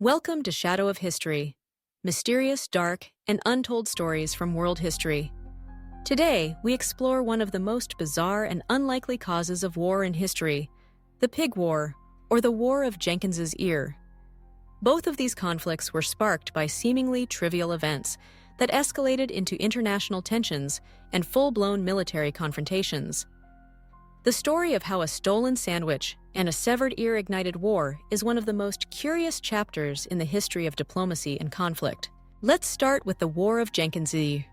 Welcome to Shadow of History, mysterious, dark, and untold stories from world history. Today, we explore one of the most bizarre and unlikely causes of war in history, the Pig War, or the War of Jenkins Ear. Both of these conflicts were sparked by seemingly trivial events that escalated into international tensions and full-blown military confrontations. The story of how a stolen sandwich and a severed ear ignited war is one of the most curious chapters in the history of diplomacy and conflict. Let's start with the War of Jenkins Ear,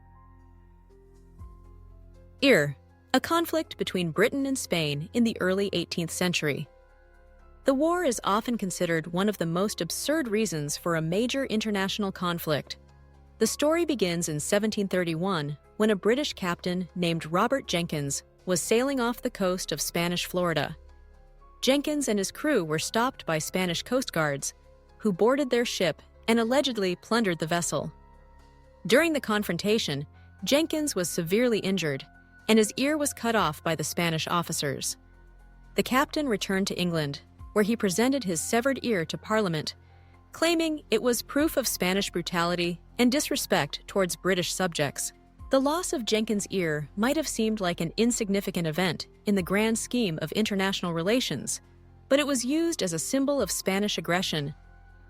a conflict between Britain and Spain in the early 18th century. The war is often considered one of the most absurd reasons for a major international conflict. The story begins in 1731 when a British captain named Robert Jenkins was sailing off the coast of Spanish Florida. Jenkins and his crew were stopped by Spanish coast guards, who boarded their ship and allegedly plundered the vessel. During the confrontation, Jenkins was severely injured, and his ear was cut off by the Spanish officers. The captain returned to England, where he presented his severed ear to Parliament, claiming it was proof of Spanish brutality and disrespect towards British subjects. The loss of Jenkins' ear might have seemed like an insignificant event in the grand scheme of international relations, but it was used as a symbol of Spanish aggression.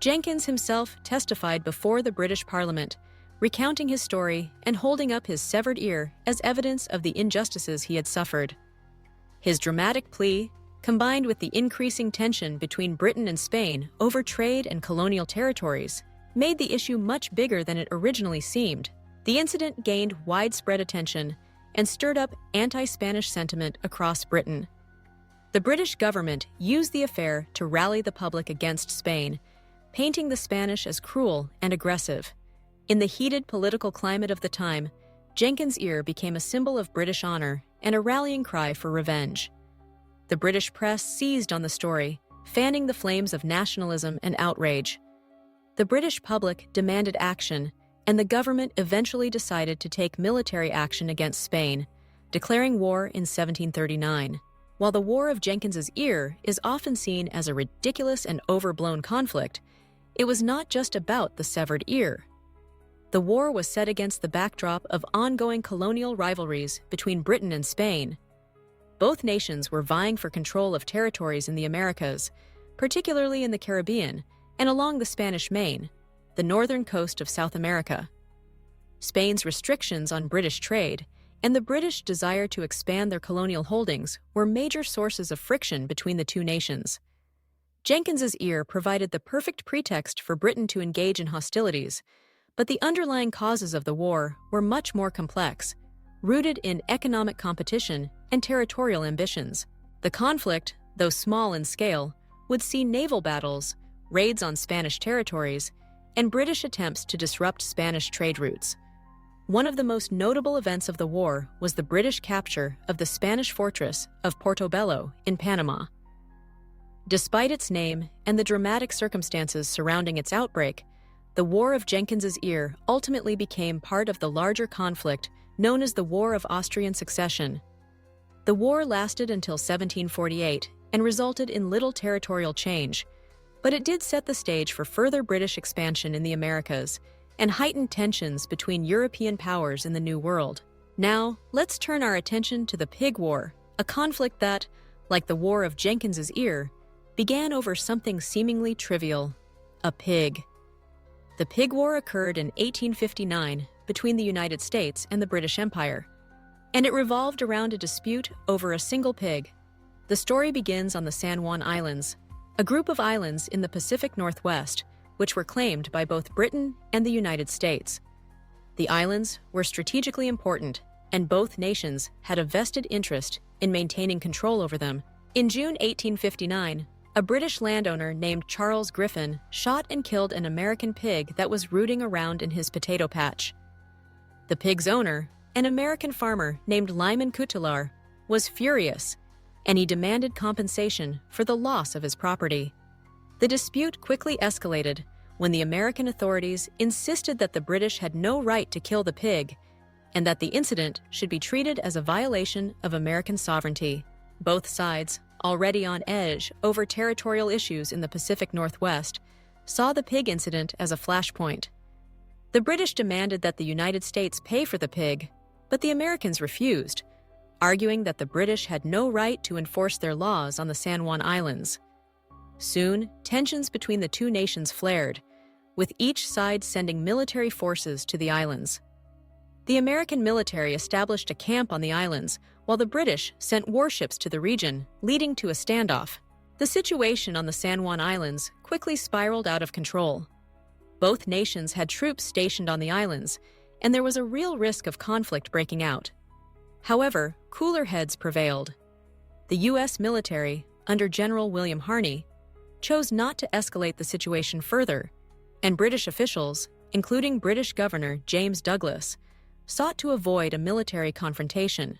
Jenkins himself testified before the British Parliament, recounting his story and holding up his severed ear as evidence of the injustices he had suffered. His dramatic plea, combined with the increasing tension between Britain and Spain over trade and colonial territories, made the issue much bigger than it originally seemed. The incident gained widespread attention and stirred up anti-Spanish sentiment across Britain. The British government used the affair to rally the public against Spain, painting the Spanish as cruel and aggressive. In the heated political climate of the time, Jenkins' ear became a symbol of British honor and a rallying cry for revenge. The British press seized on the story, fanning the flames of nationalism and outrage. The British public demanded action, and the government eventually decided to take military action against Spain, declaring war in 1739. While the War of Jenkins' Ear is often seen as a ridiculous and overblown conflict, it was not just about the severed ear. The war was set against the backdrop of ongoing colonial rivalries between Britain and Spain. Both nations were vying for control of territories in the Americas, particularly in the Caribbean and along the Spanish Main, the northern coast of South America. Spain's restrictions on British trade and the British desire to expand their colonial holdings were major sources of friction between the two nations. Jenkins' ear provided the perfect pretext for Britain to engage in hostilities, but the underlying causes of the war were much more complex, rooted in economic competition and territorial ambitions. The conflict, though small in scale, would see naval battles, raids on Spanish territories, and British attempts to disrupt Spanish trade routes. One of the most notable events of the war was the British capture of the Spanish fortress of Portobello in Panama. Despite its name and the dramatic circumstances surrounding its outbreak, the War of Jenkins' Ear ultimately became part of the larger conflict known as the War of Austrian Succession. The war lasted until 1748 and resulted in little territorial change, but it did set the stage for further British expansion in the Americas and heightened tensions between European powers in the New World. Now, let's turn our attention to the Pig War, a conflict that, like the War of Jenkins' Ear, began over something seemingly trivial: a pig. The Pig War occurred in 1859 between the United States and the British Empire, and it revolved around a dispute over a single pig. The story begins on the San Juan Islands, a group of islands in the Pacific Northwest, which were claimed by both Britain and the United States. The islands were strategically important, and both nations had a vested interest in maintaining control over them. In June 1859, a British landowner named Charles Griffin shot and killed an American pig that was rooting around in his potato patch. The pig's owner, an American farmer named Lyman Cutler, was furious, and he demanded compensation for the loss of his property. The dispute quickly escalated when the American authorities insisted that the British had no right to kill the pig and that the incident should be treated as a violation of American sovereignty. Both sides, already on edge over territorial issues in the Pacific Northwest, saw the pig incident as a flashpoint. The British demanded that the United States pay for the pig, but the Americans refused, arguing that the British had no right to enforce their laws on the San Juan Islands. Soon, tensions between the two nations flared, with each side sending military forces to the islands. The American military established a camp on the islands, while the British sent warships to the region, leading to a standoff. The situation on the San Juan Islands quickly spiraled out of control. Both nations had troops stationed on the islands, and there was a real risk of conflict breaking out. However, cooler heads prevailed. The U.S. military, under General William Harney, chose not to escalate the situation further, and British officials, including British Governor James Douglas, sought to avoid a military confrontation.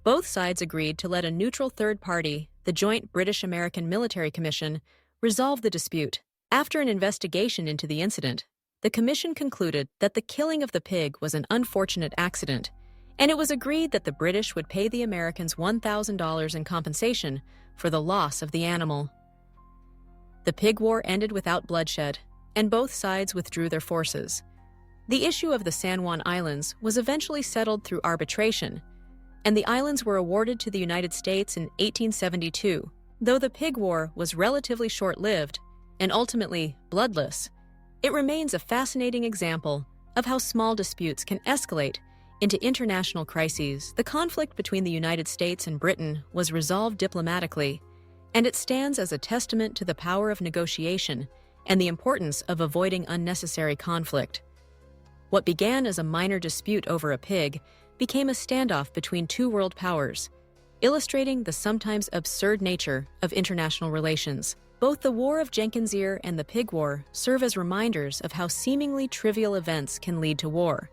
Both sides agreed to let a neutral third party, the Joint British-American Military Commission, resolve the dispute. After an investigation into the incident, the commission concluded that the killing of the pig was an unfortunate accident, and it was agreed that the British would pay the Americans $1,000 in compensation for the loss of the animal. The pig war ended without bloodshed, and both sides withdrew their forces. The issue of the San Juan Islands was eventually settled through arbitration, and the islands were awarded to the United States in 1872. Though the pig war was relatively short-lived and ultimately bloodless, it remains a fascinating example of how small disputes can escalate into international crises. The conflict between the United States and Britain was resolved diplomatically, and it stands as a testament to the power of negotiation and the importance of avoiding unnecessary conflict. What began as a minor dispute over a pig became a standoff between two world powers, illustrating the sometimes absurd nature of international relations. Both the War of Jenkins Ear and the Pig War serve as reminders of how seemingly trivial events can lead to war.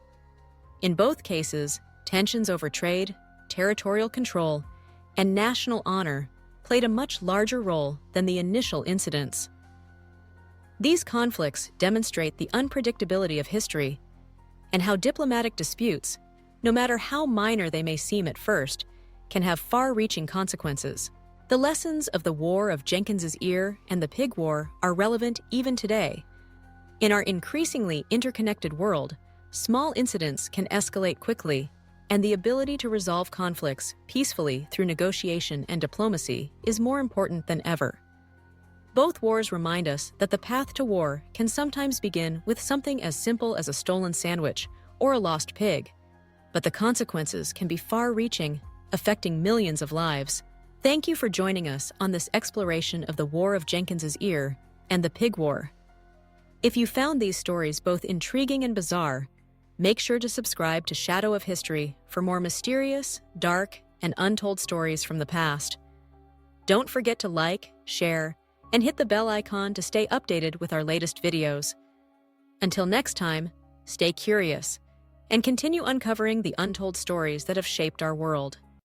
In both cases, tensions over trade, territorial control, and national honor played a much larger role than the initial incidents. These conflicts demonstrate the unpredictability of history and how diplomatic disputes, no matter how minor they may seem at first, can have far-reaching consequences. The lessons of the War of Jenkins Ear and the Pig War are relevant even today. In our increasingly interconnected world, small incidents can escalate quickly, and the ability to resolve conflicts peacefully through negotiation and diplomacy is more important than ever. Both wars remind us that the path to war can sometimes begin with something as simple as a stolen sandwich or a lost pig, but the consequences can be far-reaching, affecting millions of lives. Thank you for joining us on this exploration of the War of Jenkins Ear and the Pig War. If you found these stories both intriguing and bizarre, make sure to subscribe to Shadow of History for more mysterious, dark, and untold stories from the past. Don't forget to like, share, and hit the bell icon to stay updated with our latest videos. Until next time, stay curious and continue uncovering the untold stories that have shaped our world.